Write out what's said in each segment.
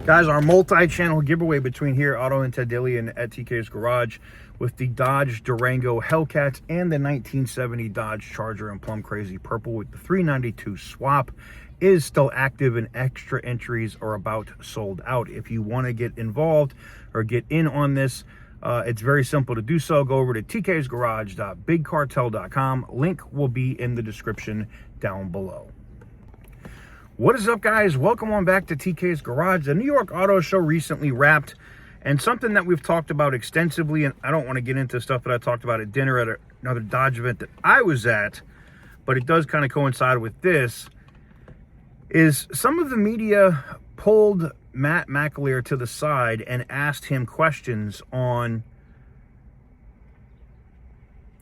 Guys, our multi-channel giveaway between here, Auto and Ted Daily, and at TK's Garage with the Dodge Durango Hellcat and the 1970 Dodge Charger in Plum Crazy Purple with the 392 swap is still active, and extra entries are about sold out. If you want to get involved or get in on this, it's very simple to do so. Go over to tk'sgarage.bigcartel.com. Link will be in the description down below. What is up, guys? Welcome on back to TK's Garage. The New York Auto Show recently wrapped, and something that we've talked about extensively, and I don't want to get into stuff that I talked about at dinner at another Dodge event that I was at, but it does kind of coincide with this, is some of the media pulled Matt McAleer to the side and asked him questions on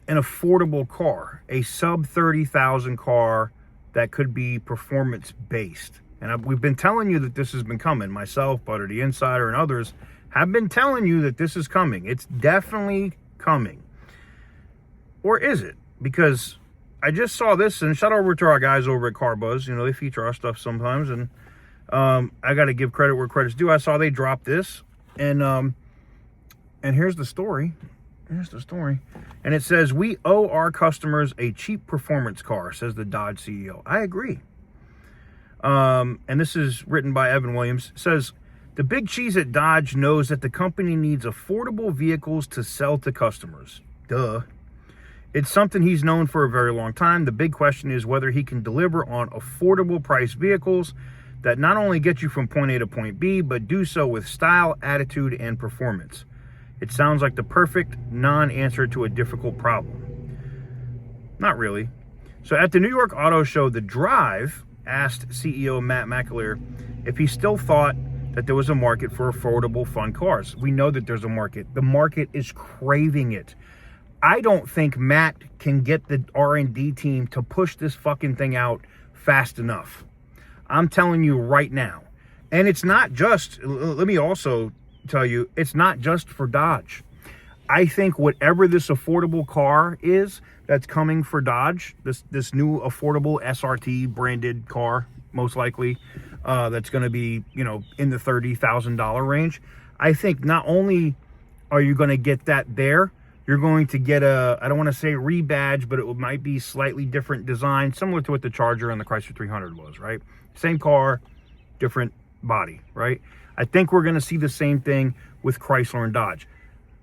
an affordable car, a sub 30,000 car that could be performance based. And we've been telling you that this has been coming. Myself, Butter the Insider, and others have been telling you that this is coming. It's definitely coming. Or is it? Because I just saw this, and shout over to our guys over at Car Buzz. You know, they feature our stuff sometimes, and I got to give credit where credit's due. I saw they dropped this, and here's the story. Here's the story. And it says, "We owe our customers a cheap performance car," says the Dodge CEO. I agree. And this is written by Evan Williams. It says, "The big cheese at Dodge knows that the company needs affordable vehicles to sell to customers. Duh. It's something he's known for a very long time. The big question is whether he can deliver on affordable price vehicles that not only get you from point A to point B, but do so with style, attitude, and performance. It sounds like the perfect non-answer to a difficult problem." Not really. So at the New York Auto Show, The Drive asked CEO Matt McAleer if he still thought that there was a market for affordable, fun cars. We know that there's a market. The market is craving it. I don't think Matt can get the R&D team to push this fucking thing out fast enough. I'm telling you right now. And it's not just, let me also tell you, it's not just for Dodge. I think whatever this affordable car is that's coming for Dodge, this new affordable SRT branded car, most likely, that's going to be, you know, in the $30,000 range. I think not only are you going to get that there, you're going to get a, I don't want to say rebadge, but it might be slightly different design, similar to what the Charger and the Chrysler 300 was, right? Same car, different body, right? I think we're going to see the same thing with Chrysler and Dodge.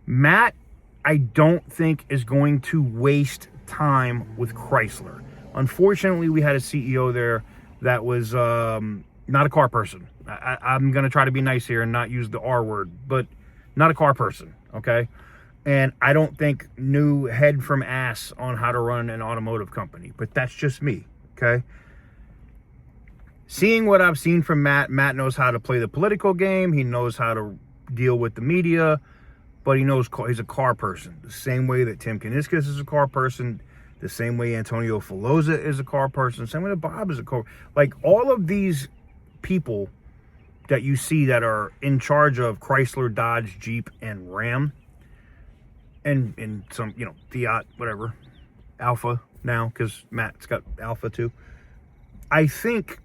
Matt, I don't think, is going to waste time with Chrysler. Unfortunately, we had a CEO there that was not a car person. I'm going to try to be nice here and not use the R word, but not a car person, okay? And I don't think knew head from ass on how to run an automotive company, but that's just me, okay? Seeing what I've seen from Matt knows how to play the political game. He knows how to deal with the media, but he knows he's a car person. The same way that Tim Kuniskis is a car person, the same way Antonio Filosa is a car person, the same way that Bob is a car. Like, all of these people that you see that are in charge of Chrysler, Dodge, Jeep, and Ram, and some, you know, Fiat, whatever, Alpha now, because Matt's got Alpha too. I think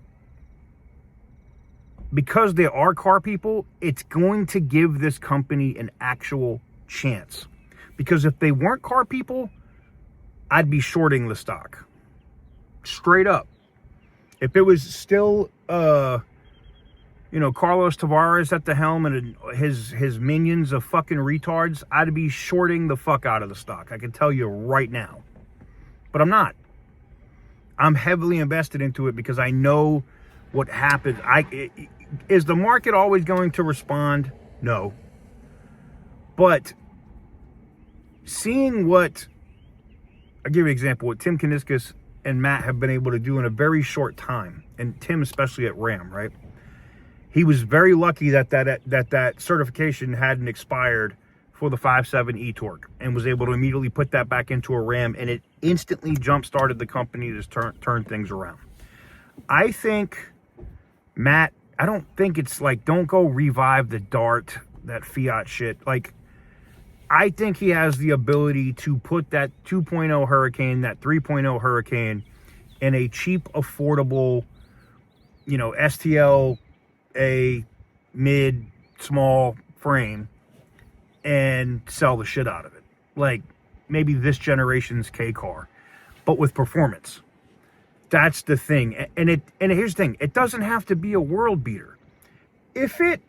because they are car people, it's going to give this company an actual chance. Because if they weren't car people, I'd be shorting the stock. Straight up. If it was still, you know, Carlos Tavares at the helm and his minions of fucking retards, I'd be shorting the fuck out of the stock. I can tell you right now. But I'm not. I'm heavily invested into it because I know what happened. Is the market always going to respond? No. But seeing what, I'll give you an example, what Tim Kuniskis and Matt have been able to do in a very short time, and Tim especially at Ram, right? He was very lucky that certification hadn't expired for the 5.7 e-torque, and was able to immediately put that back into a Ram, and it instantly jump-started the company to turn things around. I think Matt, I don't think it's like, don't go revive the Dart, that Fiat shit. Like, I think he has the ability to put that 2.0 Hurricane, that 3.0 Hurricane in a cheap, affordable, you know, STL, a mid, small frame and sell the shit out of it. Like maybe this generation's K car, but with performance. That's the thing. And here's the thing, it doesn't have to be a world beater. If it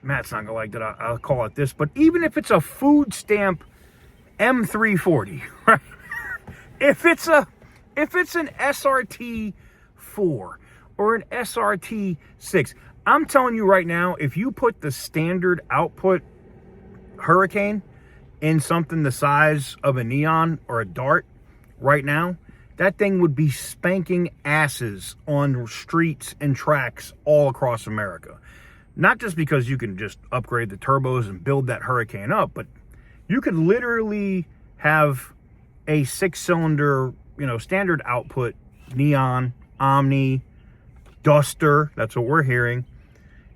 Matt's not gonna like that I'll call it this, but even if it's a food stamp M340, right? If it's an SRT 4 or an SRT 6, I'm telling you right now, if you put the standard output Hurricane in something the size of a Neon or a Dart right now, that thing would be spanking asses on streets and tracks all across America. Not just because you can just upgrade the turbos and build that Hurricane up, but you could literally have a 6-cylinder, standard output Neon, Omni, Duster. That's what we're hearing.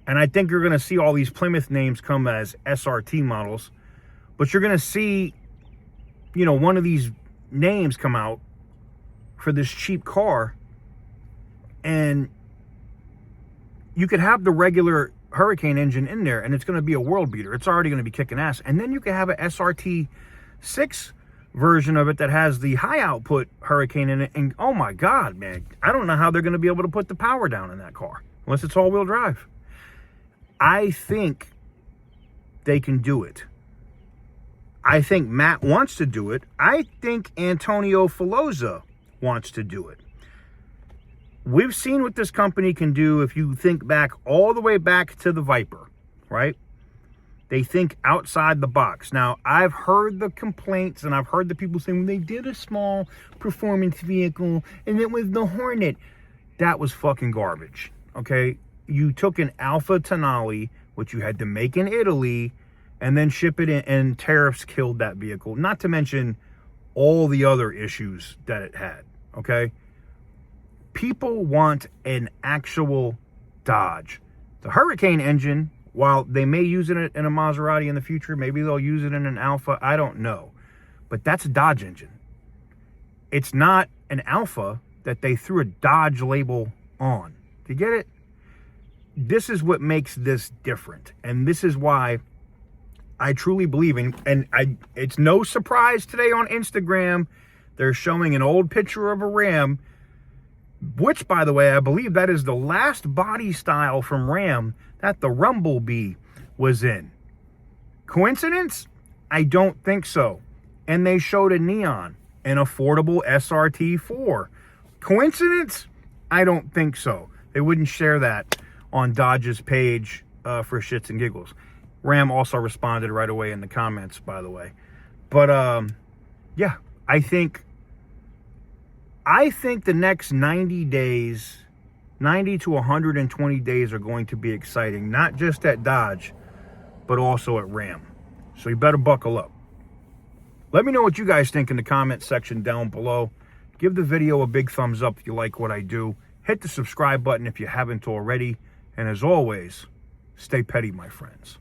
And I think you're going to see all these Plymouth names come as SRT models. But you're going to see, one of these names come out for this cheap car. And you could have the regular Hurricane engine in there, and it's going to be a world beater. It's already going to be kicking ass. And then you could have a SRT 6 version of it that has the high output Hurricane in it. And oh my God, man, I don't know how they're going to be able to put the power down in that car unless it's all-wheel drive. I think they can do it. I think Matt wants to do it. I think Antonio Filosa wants to do it. We've seen what this company can do if you think back all the way back to the Viper, right? They think outside the box. Now, I've heard the complaints and I've heard the people saying, well, they did a small performance vehicle and it was the Hornet. That was fucking garbage, okay? You took an Alfa Tonale, which you had to make in Italy, and then ship it in, and tariffs killed that vehicle. Not to mention all the other issues that it had, okay? People want an actual Dodge. The Hurricane engine, while they may use it in a Maserati in the future, maybe they'll use it in an Alfa, I don't know. But that's a Dodge engine. It's not an Alfa that they threw a Dodge label on. Do you get it? This is what makes this different. And this is why I truly believe it's no surprise today on Instagram, they're showing an old picture of a Ram, which, by the way, I believe that is the last body style from Ram that the Rumblebee was in. Coincidence? I don't think so. And they showed a Neon, an affordable SRT 4. Coincidence? I don't think so. They wouldn't share that on Dodge's page for shits and giggles. Ram also responded right away in the comments, by the way. But, yeah, I think the next 90 days, 90 to 120 days are going to be exciting, not just at Dodge, but also at Ram. So you better buckle up. Let me know what you guys think in the comment section down below. Give the video a big thumbs up if you like what I do. Hit the subscribe button if you haven't already. And as always, stay petty, my friends.